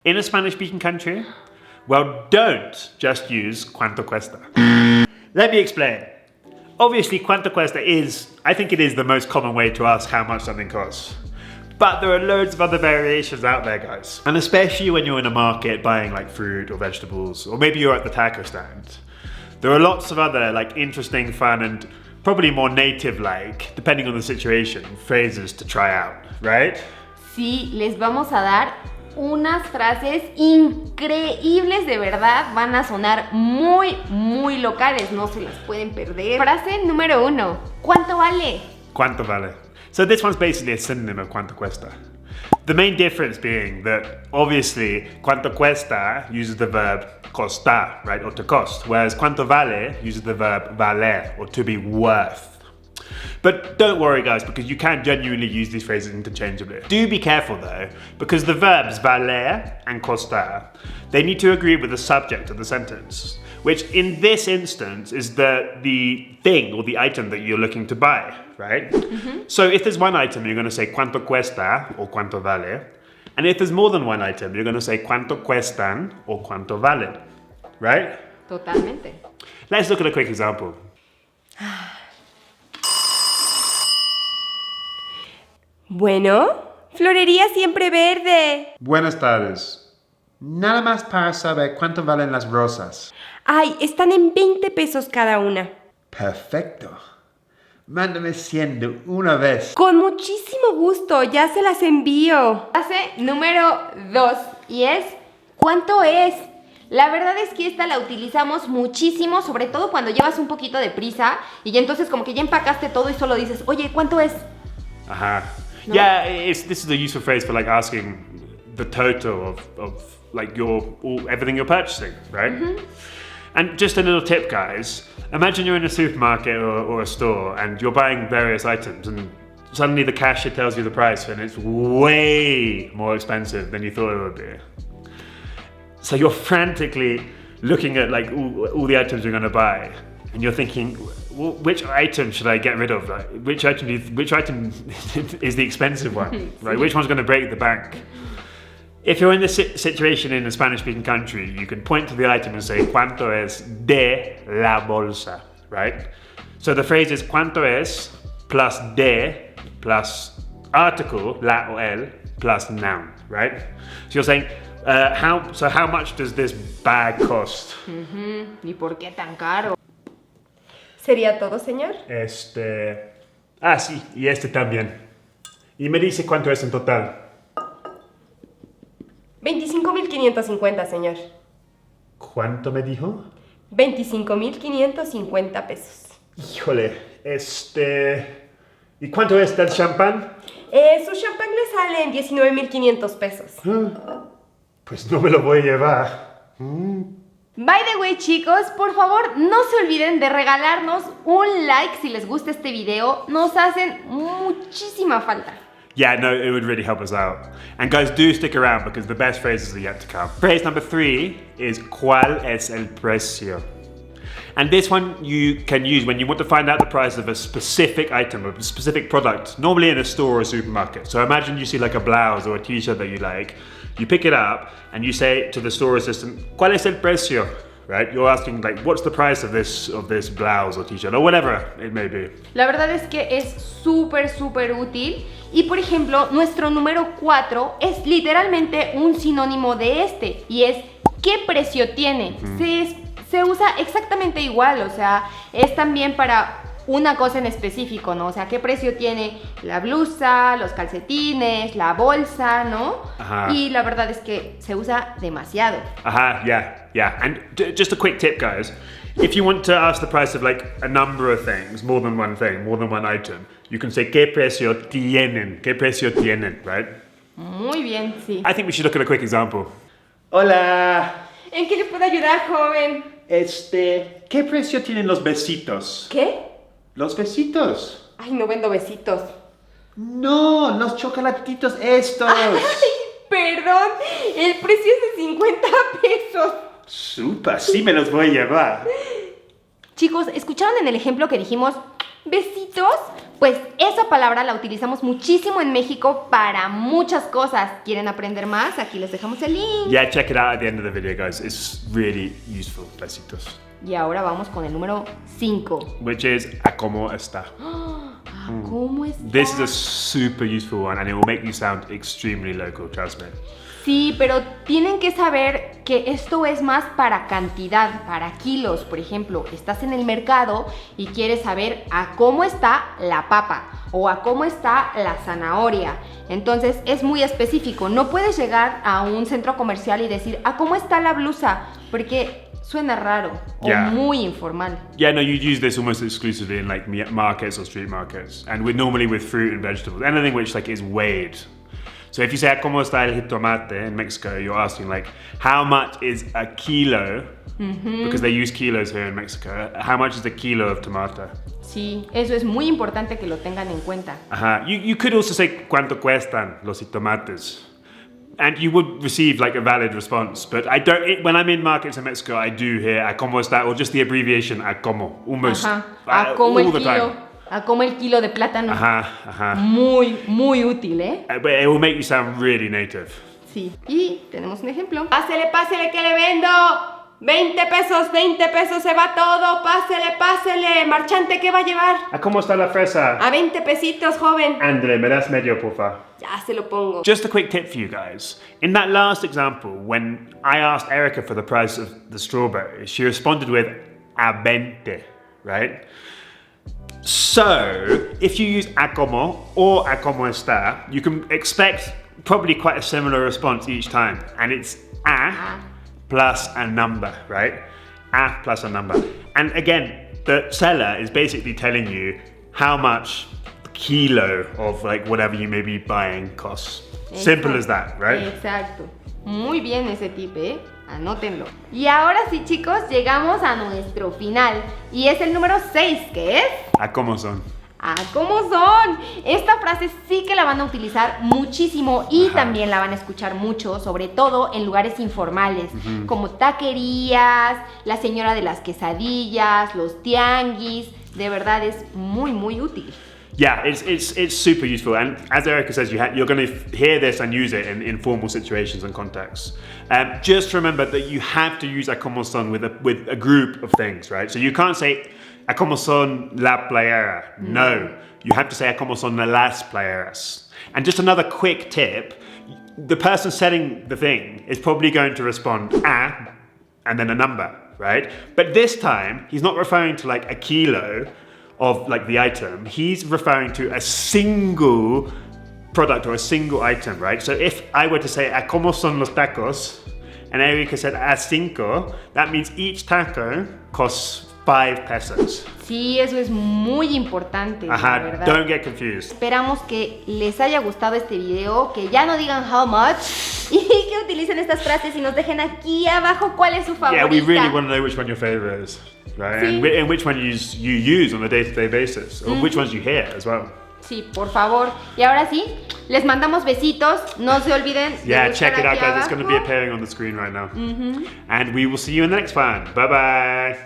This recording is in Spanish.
In a Spanish-speaking country, well, don't just use cuánto cuesta. Let me explain. Obviously, cuánto cuesta I think it is the most common way to ask how much something costs. But there are loads of other variations out there, guys. And especially when you're in a market buying like fruit or vegetables, or maybe you're at the taco stand. There are lots of other like interesting, fun, and probably more native-like, depending on the situation, phrases to try out, right? Sí, les vamos a dar unas frases increíbles, de verdad, van a sonar muy, muy locales, no se las pueden perder. Frase número 1, ¿cuánto vale? Cuánto vale. So this one's basically a synonym of cuánto cuesta. The main difference being that obviously cuánto cuesta uses the verb costar, right, or to cost, whereas cuánto vale uses the verb valer, or to be worth. But don't worry, guys, because you can genuinely use these phrases interchangeably. Do be careful though, because the verbs valer and costar, they need to agree with the subject of the sentence, which in this instance is the thing or the item that you're looking to buy, right? Mm-hmm. So if there's one item, you're going to say cuánto cuesta or cuánto vale. And if there's more than one item, you're going to say cuánto cuestan or cuánto valen, right? Totalmente. Let's look at a quick example. Bueno, florería siempre verde. Buenas tardes. Nada más para saber cuánto valen las rosas. Ay, están en 20 pesos cada una. Perfecto. Mándame 100 de una vez. Con muchísimo gusto, ya se las envío. Frase número 2 y es ¿cuánto es? La verdad es que esta la utilizamos muchísimo, sobre todo cuando llevas un poquito de prisa y ya entonces como que ya empacaste todo y solo dices, oye, ¿cuánto es? Ajá. No? Yeah, this is a useful phrase for like asking the total of like everything you're purchasing, right? Mm-hmm. And just a little tip, guys. Imagine you're in a supermarket or a store and you're buying various items and suddenly the cashier tells you the price and it's way more expensive than you thought it would be. So you're frantically looking at like all the items you're going to buy and you're thinking, well, which item should I get rid of? Like, which item is the expensive one? Right? Which one's going to break the bank? If you're in this situation in a Spanish-speaking country, you can point to the item and say, ¿cuánto es de la bolsa? Right? So the phrase is ¿cuánto es plus de plus article, la o el, plus noun, right? So you're saying, how much does this bag cost? ¿Y por qué tan caro? ¿Sería todo, señor? Sí, y también. Y me dice cuánto es en total. 25,550, señor. ¿Cuánto me dijo? 25,550 pesos. Híjole, ¿y cuánto es del champán? Su champán le sale en 19,500 pesos. Pues no me lo voy a llevar. By the way, chicos, por favor, no se olviden de regalarnos un like si les gusta este video. Nos hacen muchísima falta. Yeah, no, it would really help us out. And guys, do stick around because the best phrases are yet to come. Phrase number 3 is ¿cuál es el precio? And this one you can use when you want to find out the price of a specific item, a specific product, normally in a store or a supermarket. So imagine you see like a blouse or a t-shirt that you like. You pick it up and you say to the store assistant, ¿cuál es el precio? Right? You're asking like, what's the price of this blouse or t-shirt or whatever it may be. La verdad es que es súper útil. Y por ejemplo, nuestro número 4 es literalmente un sinónimo de este. Y es ¿qué precio tiene? Se usa exactamente igual, o sea, es también para una cosa en específico, ¿no? O sea, ¿qué precio tiene la blusa, los calcetines, la bolsa, ¿no? Ajá. Y la verdad es que se usa demasiado. Ajá, yeah. And just a quick tip, guys. If you want to ask the price of like a number of things, more than one thing, more than one item, you can say ¿qué precio tienen? ¿Qué precio tienen? Right? Muy bien, sí. I think we should look at a quick example. Hola. ¿En qué le puedo ayudar, joven? ¿Qué precio tienen los besitos? ¿Qué? Los besitos. Ay, no vendo besitos. No, los chocolatitos estos. Ay, perdón, el precio es de 50 pesos. Súper, sí me los voy a llevar. Chicos, ¿escucharon en el ejemplo que dijimos Besitos. Pues esa palabra la utilizamos muchísimo en México para muchas cosas. ¿Quieren aprender más? Aquí les dejamos el link. Yeah, check it out at the end of the video, guys. It's really useful. Besitos. Y ahora vamos con el número 5. Which is a cómo está. ¿Cómo está? This is a super useful one and it will make you sound extremely local, trust me. Sí, pero tienen que saber que esto es más para cantidad, para kilos. Por ejemplo, estás en el mercado y quieres saber a cómo está la papa o a cómo está la zanahoria. Entonces es muy específico. No puedes llegar a un centro comercial y decir a cómo está la blusa, porque suena raro o muy informal. Yeah, no, you'd use this almost exclusively in like markets or street markets, and normally with fruit and vegetables, anything which like is weighed. So if you say ¿cómo está el jitomate in Mexico? You're asking like how much is a kilo, because they use kilos here in Mexico. How much is a kilo of tomato? Sí, eso es muy importante que lo tengan en cuenta. You could also say ¿cuánto cuestan los jitomates? And you would receive like a valid response, but I don't. When I'm in markets in Mexico, I do hear "a cómo está" or just the abbreviation "a cómo" almost a cómo all el the kilo, time. a cómo el kilo de plátano. Muy útil, ¿eh? But it will make you sound really native. Sí. Y tenemos un ejemplo. Pásele que le vendo. 20 pesos se va todo. Pásele. Marchante, ¿qué va a llevar? ¿A cómo está la fresa? A 20 pesitos, joven. André, me das medio, porfa. Ya se lo pongo. Just a quick tip for you guys. In that last example, when I asked Erica for the price of the strawberry, she responded with a 20, right? So, if you use a cómo or a cómo está, you can expect probably quite a similar response each time. And it's a plus a number, right? A plus a number. And again, the seller is basically telling you how much the kilo of like whatever you may be buying costs. Simple as that, right? Exacto. Muy bien ese tip, ¿eh? Anótenlo. Y ahora sí, chicos, llegamos a nuestro final. Y es el número 6, que es... ¿A cómo son? ¡Ah, cómo son! Esta frase sí que la van a utilizar muchísimo y también la van a escuchar mucho, sobre todo en lugares informales, como taquerías, la señora de las quesadillas, los tianguis. De verdad es muy útil. Yeah, it's super useful, and as Erica says, you're going to hear this and use it in informal situations and contexts. Just remember that you have to use a como son with a group of things, right? So you can't say a como son la playera. No, you have to say a como son las playeras. And just another quick tip: the person setting the thing is probably going to respond a and then a number, right? But this time he's not referring to like a kilo of like the item, he's referring to a single product or a single item, right? So if I were to say, ¿a cómo son los tacos? And Erika said, a 5, that means each taco costs 5 pesos. Sí, eso es muy importante, la verdad. Don't get confused. Esperamos que les haya gustado este video, que ya no digan how much y que utilicen estas frases y nos dejen aquí abajo cuál es su favorita. Yeah, we really want to know which one your favorite is, right? Sí. And which one you use on a day-to-day basis, or which ones you hear as well. Sí, por favor. Y ahora sí, les mandamos besitos. No se olviden de Yeah, buscar check it out, aquí guys. It's going to be abajo. appearing on the screen right now. And we will see you in the next one. Bye-bye.